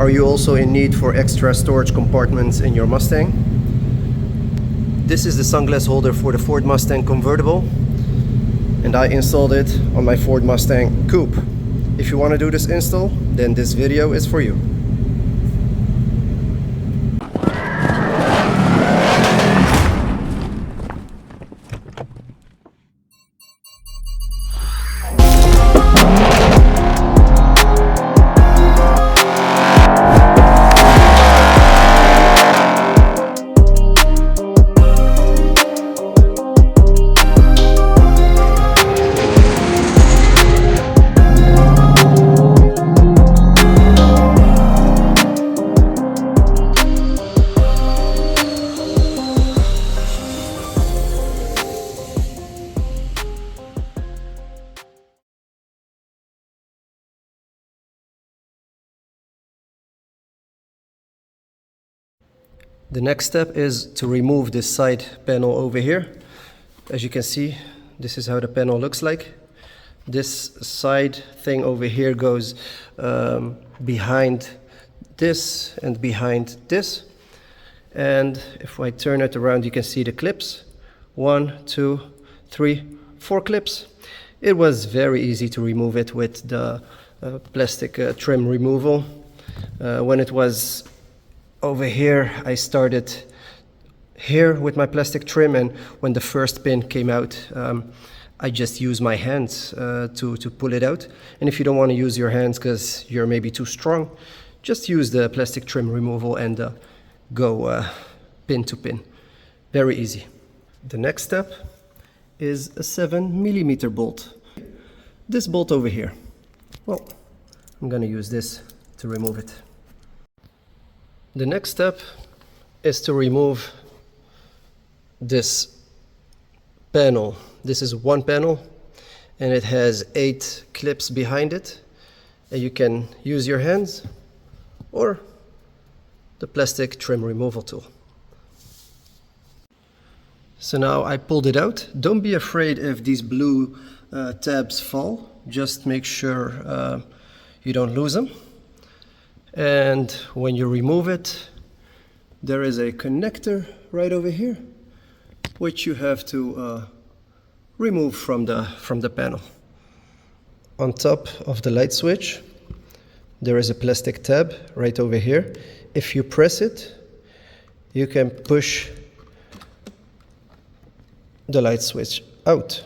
Are you also in need for extra storage compartments in your Mustang? This is the sunglass holder for the Ford Mustang convertible, and I installed it on my Ford Mustang coupe. If you want to do this install, then this video is for you. The next step is to remove this side panel over here. As you can see, this is how the panel looks like. This side thing over here goes behind this and behind this. And if I turn it around, you can see the clips. 1, 2, 3, 4 clips. It was very easy to remove it with the plastic trim removal. When it was over here, I started here with my plastic trim, and when the first pin came out, I just used my hands to pull it out. And if you don't want to use your hands because you're maybe too strong, just use the plastic trim removal and go pin to pin. Very easy. The next step is a 7mm bolt. This bolt over here. Well, I'm gonna use this to remove it. The next step is to remove this panel. This is one panel, and it has 8 clips behind it. And you can use your hands or the plastic trim removal tool. So now I pulled it out. Don't be afraid if these blue tabs fall. Just make sure you don't lose them. And when you remove it, there is a connector right over here, which you have to remove from the panel. On top of the light switch, there is a plastic tab right over here. If you press it, you can push the light switch out.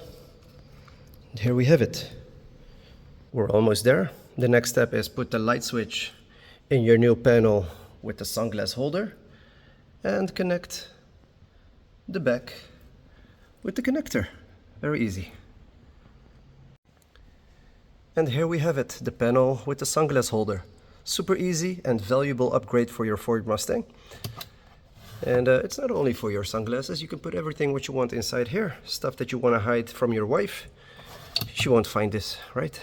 And here we have it. We're almost there. The next step is put the light switch in your new panel with the sunglass holder and connect the back with the connector. Very easy. And here we have it, the panel with the sunglass holder. Super easy and valuable upgrade for your Ford Mustang. And it's not only for your sunglasses, you can put everything what you want inside here. Stuff that you want to hide from your wife. She won't find this, right?